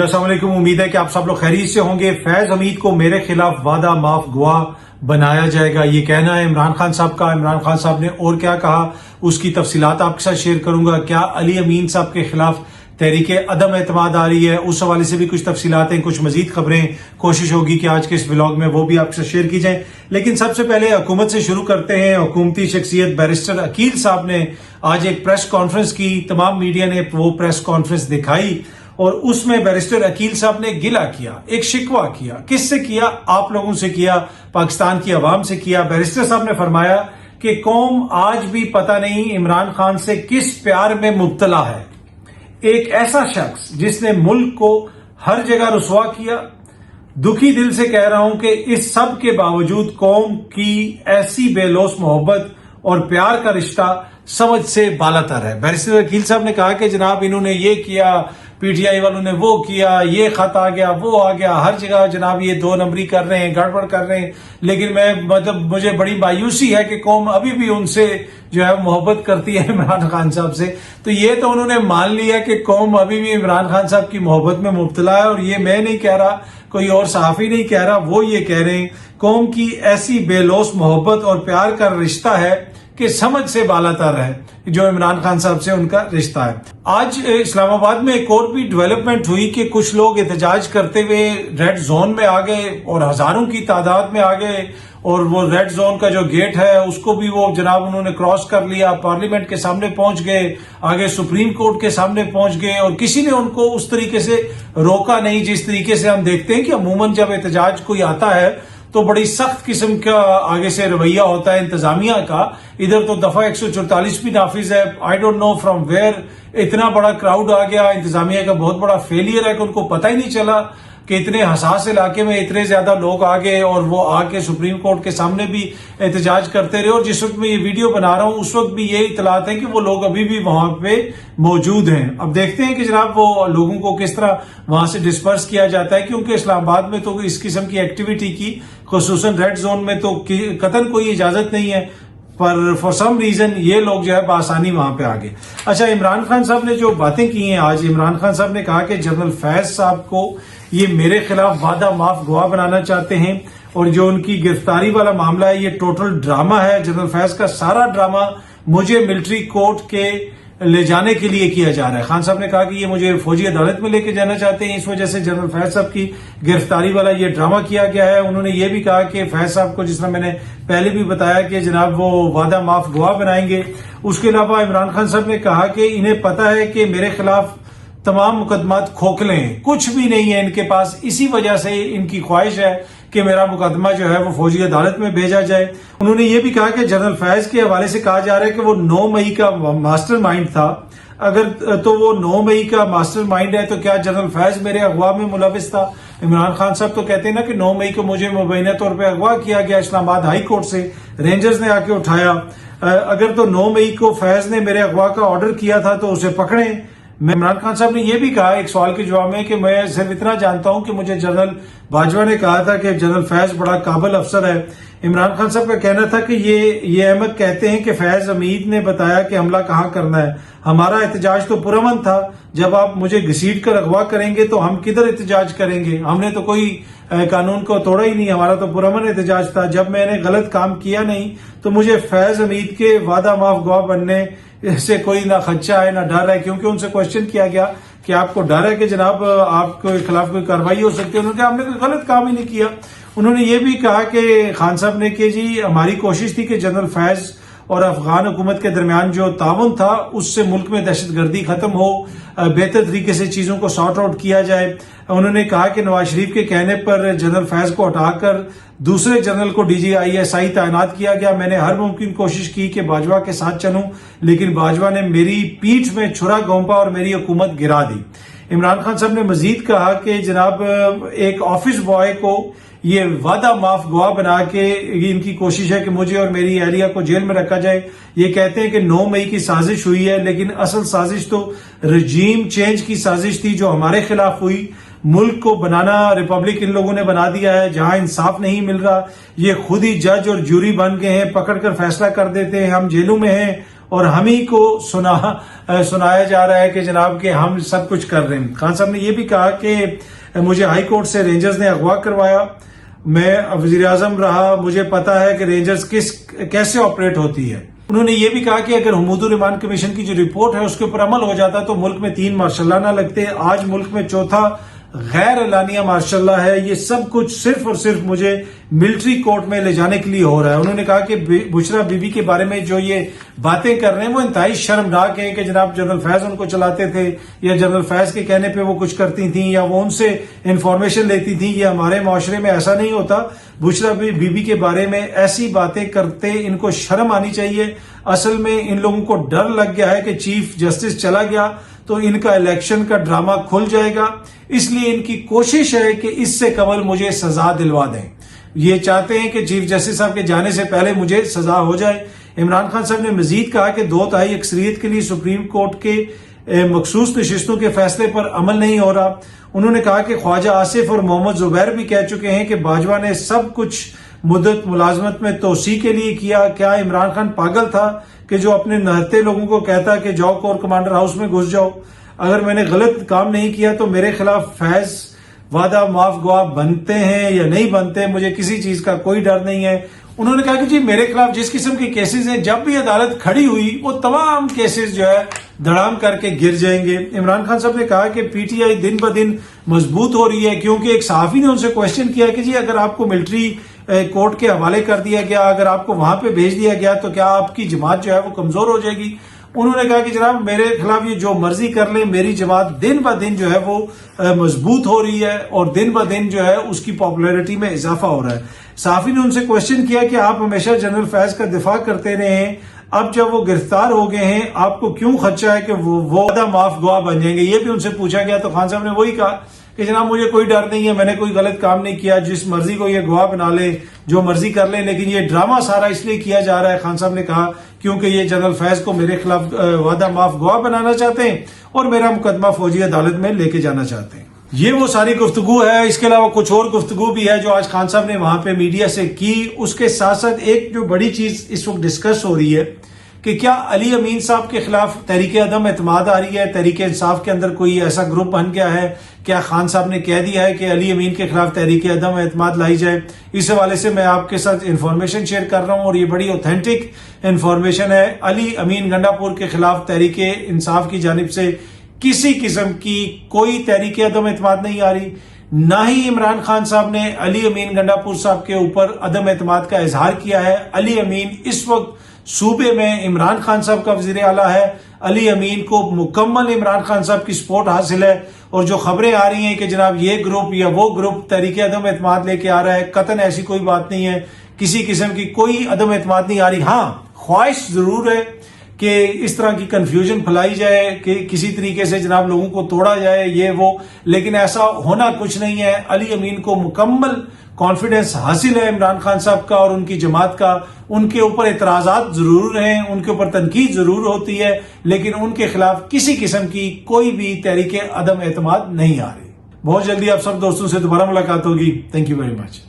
السلام علیکم، امید ہے کہ آپ سب لوگ خیریت سے ہوں گے۔ فیض حمید کو میرے خلاف وعدہ معاف گواہ بنایا جائے گا، یہ کہنا ہے عمران خان صاحب کا۔ عمران خان صاحب نے اور کیا کہا اس کی تفصیلات آپ کے ساتھ شیئر کروں گا۔ کیا علی امین صاحب کے خلاف تحریک عدم اعتماد آ رہی ہے، اس حوالے سے بھی کچھ تفصیلات ہیں، کچھ مزید خبریں کوشش ہوگی کہ آج کے اس ولاگ میں وہ بھی آپ کے ساتھ شیئر کی جائیں۔ لیکن سب سے پہلے حکومت سے شروع کرتے ہیں۔ حکومتی شخصیت بیرسٹر عقیل صاحب نے آج ایک پریس کانفرنس کی، تمام میڈیا نے وہ پریس کانفرنس دکھائی اور اس میں بیرسٹر عقیل صاحب نے گلہ کیا، ایک شکوہ کیا۔ کس سے کیا؟ آپ لوگوں سے کیا، پاکستان کی عوام سے کیا۔ بیرسٹر صاحب نے فرمایا کہ قوم آج بھی پتہ نہیں عمران خان سے کس پیار میں مبتلا ہے۔ ایک ایسا شخص جس نے ملک کو ہر جگہ رسوا کیا، دکھی دل سے کہہ رہا ہوں کہ اس سب کے باوجود قوم کی ایسی بے لوث محبت اور پیار کا رشتہ سمجھ سے بالاتر ہے۔ بیرسٹر عقیل صاحب نے کہا کہ جناب انہوں نے یہ کیا، پی ٹی آئی والوں نے وہ کیا، یہ خط آ گیا، وہ آ گیا، ہر جگہ جناب یہ دو نمبری کر رہے ہیں، گڑبڑ کر رہے ہیں۔ لیکن مجھے بڑی مایوسی ہے کہ قوم ابھی بھی ان سے جو ہے محبت کرتی ہے، عمران خان صاحب سے۔ تو یہ تو انہوں نے مان لیا کہ قوم ابھی بھی عمران خان صاحب کی محبت میں مبتلا ہے، اور یہ میں نہیں کہہ رہا، کوئی اور صحافی نہیں کہہ رہا، وہ یہ کہہ رہے ہیں قوم کی ایسی بے لوث محبت اور پیار کا رشتہ ہے کہ سمجھ سے بالاتر ہے جو عمران خان صاحب سے ان کا رشتہ ہے۔ آج اسلام آباد میں ایک اور بھی ڈیولپمنٹ ہوئی کہ کچھ لوگ احتجاج کرتے ہوئے ریڈ زون میں آ گئے اور ہزاروں کی تعداد میں آ گئے، اور وہ ریڈ زون کا جو گیٹ ہے اس کو بھی وہ جناب انہوں نے کراس کر لیا، پارلیمنٹ کے سامنے پہنچ گئے، آگے سپریم کورٹ کے سامنے پہنچ گئے، اور کسی نے ان کو اس طریقے سے روکا نہیں جس طریقے سے ہم دیکھتے ہیں کہ عموماً جب احتجاج کوئی آتا ہے تو بڑی سخت قسم کا آگے سے رویہ ہوتا ہے انتظامیہ کا۔ ادھر تو دفعہ 144 بھی نافذ ہے، I don't know from where اتنا بڑا کراؤڈ آ گیا۔ انتظامیہ کا بہت بڑا فیلئر ہے کہ ان کو پتہ ہی نہیں چلا کہ اتنے حساس علاقے میں اتنے زیادہ لوگ آ گئے، اور وہ آ کے سپریم کورٹ کے سامنے بھی احتجاج کرتے رہے۔ اور جس وقت میں یہ ویڈیو بنا رہا ہوں اس وقت بھی یہ اطلاعات ہیں کہ وہ لوگ ابھی بھی وہاں پہ موجود ہیں۔ اب دیکھتے ہیں کہ جناب وہ لوگوں کو کس طرح وہاں سے ڈسپرس کیا جاتا ہے، کیونکہ اسلام آباد میں تو اس قسم کی ایکٹیویٹی کی، خصوصاً ریڈ زون میں تو قطعاً کوئی اجازت نہیں ہے، پر فار سم ریزن یہ لوگ جو ہے بآسانی وہاں پہ آ گئے۔ اچھا، عمران خان صاحب نے جو باتیں کی ہیں آج، عمران خان صاحب نے کہا کہ جنرل فیض صاحب کو یہ میرے خلاف وعدہ معاف گواہ بنانا چاہتے ہیں، اور جو ان کی گرفتاری والا معاملہ ہے یہ ٹوٹل ڈرامہ ہے۔ جنرل فیض کا سارا ڈرامہ مجھے ملٹری کورٹ کے لے جانے کے لیے کیا جا رہا ہے۔ خان صاحب نے کہا کہ یہ مجھے فوجی عدالت میں لے کے جانا چاہتے ہیں، اس وجہ سے جنرل فیض صاحب کی گرفتاری والا یہ ڈرامہ کیا گیا ہے۔ انہوں نے یہ بھی کہا کہ فیض صاحب کو، جس طرح میں نے پہلے بھی بتایا کہ جناب وہ وعدہ معاف گواہ بنائیں گے۔ اس کے علاوہ عمران خان صاحب نے کہا کہ انہیں پتہ ہے کہ میرے خلاف تمام مقدمات کھوکھلے ہیں، کچھ بھی نہیں ہے ان کے پاس، اسی وجہ سے ان کی خواہش ہے کہ میرا مقدمہ جو ہے وہ فوجی عدالت میں بھیجا جائے۔ انہوں نے یہ بھی کہا کہ جنرل فیض کے حوالے سے کہا جا رہا ہے کہ وہ 9 مئی کا ماسٹر مائنڈ تھا۔ اگر تو وہ 9 مئی کا ماسٹر مائنڈ ہے تو کیا جنرل فیض میرے اغوا میں ملوث تھا؟ عمران خان صاحب تو کہتے ہیں نا کہ 9 مئی کو مجھے مبینہ طور پہ اغوا کیا گیا اسلام آباد ہائی کورٹ سے، رینجرز نے آ کے اٹھایا۔ اگر تو 9 مئی کو فیض نے میرے اغوا کا آرڈر کیا تھا تو اسے پکڑیں۔ عمران خان صاحب نے یہ بھی کہا ایک سوال کے جواب میں کہ میں صرف اتنا جانتا ہوں کہ مجھے جنرل باجوہ نے کہا تھا کہ جنرل فیض بڑا قابل افسر ہے۔ عمران خان صاحب کا کہنا تھا کہ یہ احمد کہتے ہیں کہ فیض حمید نے بتایا کہ حملہ کہاں کرنا ہے، ہمارا احتجاج تو پرامن تھا، جب آپ مجھے گھسیٹ کر اغوا کریں گے تو ہم کدھر احتجاج کریں گے؟ ہم نے تو کوئی قانون کو توڑا ہی نہیں، ہمارا تو پرامن احتجاج تھا۔ جب میں نے غلط کام کیا نہیں تو مجھے فیض حمید کے وعدہ معاف گواہ بننے سے کوئی نہ خدشہ ہے نہ ڈر ہے، کیونکہ ان سے کوشچن کیا گیا کہ آپ کو ڈر ہے کہ جناب آپ کے خلاف کوئی کارروائی ہو سکتی ہے؟ انہوں نے کہا ہم نے کوئی غلط کام ہی نہیں کیا۔ انہوں نے یہ بھی کہا کہ خان صاحب نے کہ جی ہماری کوشش تھی کہ جنرل فیض اور افغان حکومت کے درمیان جو تعاون تھا اس سے ملک میں دہشت گردی ختم ہو، بہتر طریقے سے چیزوں کو سارٹ آؤٹ کیا جائے۔ انہوں نے کہا کہ نواز شریف کے کہنے پر جنرل فیض کو ہٹا کر دوسرے جنرل کو DGISI تعینات کیا گیا۔ میں نے ہر ممکن کوشش کی کہ باجوہ کے ساتھ چلوں، لیکن باجوہ نے میری پیٹھ میں چھرا گھونپا اور میری حکومت گرا دی۔ عمران خان صاحب نے مزید کہا کہ جناب ایک آفس بوائے کو یہ وعدہ معاف گواہ بنا کے ان کی کوشش ہے کہ مجھے اور میری اہلیہ کو جیل میں رکھا جائے۔ یہ کہتے ہیں کہ 9 مئی کی سازش ہوئی ہے، لیکن اصل سازش تو رجیم چینج کی سازش تھی جو ہمارے خلاف ہوئی۔ ملک کو بنانا ریپبلک ان لوگوں نے بنا دیا ہے جہاں انصاف نہیں مل رہا. یہ خود ہی جج اور جوری بن گئے ہیں, پکڑ کر فیصلہ کر دیتے ہیں. ہم جیلوں میں ہیں اور ہم ہی کو سنایا جا رہا ہے کہ جناب کہ ہم سب کچھ کر رہے ہیں. خان صاحب نے یہ بھی کہا کہ مجھے ہائی کورٹ سے رینجرز نے اغوا کروایا, میں وزیر اعظم رہا, مجھے پتا ہے کہ رینجرز کیسے آپریٹ ہوتی ہے. انہوں نے یہ بھی کہا کہ اگر حمود الرحمان کمیشن کی جو رپورٹ ہے اس کے اوپر عمل ہو جاتا تو ملک میں 3 مارشل لا نہ لگتے. آج ملک میں چوتھا غیر اعلانیہ مارشل لا ہے. یہ سب کچھ صرف اور صرف مجھے ملٹری کورٹ میں لے جانے کے لیے ہو رہا ہے. انہوں نے کہا کہ بشرا بی بی کے بارے میں جو یہ باتیں کر رہے ہیں وہ انتہائی شرمناک ہیں کہ جناب جنرل فیض ان کو چلاتے تھے یا جنرل فیض کے کہنے پہ وہ کچھ کرتی تھیں یا وہ ان سے انفارمیشن لیتی تھیں. یہ ہمارے معاشرے میں ایسا نہیں ہوتا. بشرا بی بی کے بارے میں ایسی باتیں کرتے ان کو شرم آنی چاہیے. اصل میں ان لوگوں کو ڈر لگ گیا ہے کہ چیف جسٹس چلا گیا تو ان کا الیکشن کا ڈرامہ کھل جائے گا, اس لیے ان کی کوشش ہے کہ اس سے قبل مجھے سزا دلوا دیں. یہ چاہتے ہیں کہ چیف جسٹس صاحب کے جانے سے پہلے مجھے سزا ہو جائے. عمران خان صاحب نے مزید کہا کہ 2/3 اکثریت کے لیے سپریم کورٹ کے مخصوص نشستوں کے فیصلے پر عمل نہیں ہو رہا. انہوں نے کہا کہ خواجہ آصف اور محمد زبیر بھی کہہ چکے ہیں کہ باجوہ نے سب کچھ مدت ملازمت میں توسیع کے لیے کیا. کیا عمران خان پاگل تھا کہ جو اپنے نہتے لوگوں کو کہتا کہ جاؤ کور کمانڈر ہاؤس میں گھس جاؤ؟ اگر میں نے غلط کام نہیں کیا تو میرے خلاف فیض وعدہ معاف گواہ بنتے ہیں یا نہیں بنتے, مجھے کسی چیز کا کوئی ڈر نہیں ہے. انہوں نے کہا کہ جی میرے خلاف جس قسم کے کیسز ہیں جب بھی عدالت کھڑی ہوئی وہ تمام کیسز جو ہے دھڑام کر کے گر جائیں گے. عمران خان صاحب نے کہا کہ پی ٹی آئی دن بہ دن مضبوط ہو رہی ہے کیونکہ ایک صحافی نے ان سے کوشچن کیا کہ جی اگر آپ کو ملٹری کورٹ کے حوالے کر دیا گیا, اگر آپ کو وہاں پہ بھیج دیا گیا تو کیا آپ کی جماعت جو ہے وہ کمزور ہو جائے گی؟ انہوں نے کہا کہ جناب میرے خلاف یہ جو مرضی کر لیں, میری جماعت دن بہ دن جو ہے وہ مضبوط ہو رہی ہے اور دن بہ دن جو ہے اس کی پاپولیرٹی میں اضافہ ہو رہا ہے. صحافی نے ان سے کوشچن کیا کہ آپ ہمیشہ جنرل فیض کا دفاع کرتے رہے ہیں, اب جب وہ گرفتار ہو گئے ہیں آپ کو کیوں خدشہ ہے کہ وہ وعدہ معاف گواہ بن جائیں گے؟ یہ بھی ان سے پوچھا گیا تو خان صاحب نے وہی کہا کہ جناب مجھے کوئی ڈر نہیں ہے, میں نے کوئی غلط کام نہیں کیا, جس مرضی کو یہ گواہ بنا لے, جو مرضی کر لیں, لیکن یہ ڈرامہ سارا اس لیے کیا جا رہا ہے. خان صاحب نے کہا کیونکہ یہ جنرل فیض کو میرے خلاف وعدہ معاف گواہ بنانا چاہتے ہیں اور میرا مقدمہ فوجی عدالت میں لے کے جانا چاہتے ہیں. یہ وہ ساری گفتگو ہے. اس کے علاوہ کچھ اور گفتگو بھی ہے جو آج خان صاحب نے وہاں پہ میڈیا سے کی. اس کے ساتھ ساتھ ایک جو بڑی چیز اس وقت ڈسکس ہو رہی ہے کہ کیا علی امین صاحب کے خلاف تحریک عدم اعتماد آ رہی ہے, تحریک انصاف کے اندر کوئی ایسا گروپ بن گیا ہے, کیا خان صاحب نے کہہ دیا ہے کہ علی امین کے خلاف تحریک عدم اعتماد لائی جائے؟ اس حوالے سے میں آپ کے ساتھ انفارمیشن شیئر کر رہا ہوں اور یہ بڑی اوتھینٹک انفارمیشن ہے. علی امین گنڈا پور کے خلاف تحریک انصاف کی جانب سے کسی قسم کی کوئی تحریک عدم اعتماد نہیں آ رہی, نہ ہی عمران خان صاحب نے علی امین گنڈا پور صاحب کے اوپر عدم اعتماد کا اظہار کیا ہے. علی امین اس وقت صوبے میں عمران خان صاحب کا وزیر اعلیٰ ہے. علی امین کو مکمل عمران خان صاحب کی سپورٹ حاصل ہے اور جو خبریں آ رہی ہیں کہ جناب یہ گروپ یا وہ گروپ تحریک عدم اعتماد لے کے آ رہا ہے, قطعاً ایسی کوئی بات نہیں ہے. کسی قسم کی کوئی عدم اعتماد نہیں آ رہی. ہاں خواہش ضرور ہے کہ اس طرح کی کنفیوژن پھیلائی جائے کہ کسی طریقے سے جناب لوگوں کو توڑا جائے یہ وہ, لیکن ایسا ہونا کچھ نہیں ہے. علی امین کو مکمل کانفیڈنس حاصل ہے عمران خان صاحب کا اور ان کی جماعت کا. ان کے اوپر اعتراضات ضرور ہیں, ان کے اوپر تنقید ضرور ہوتی ہے, لیکن ان کے خلاف کسی قسم کی کوئی بھی تحریک عدم اعتماد نہیں آ رہی. بہت جلدی آپ سب دوستوں سے دوبارہ ملاقات ہوگی. Thank you very much.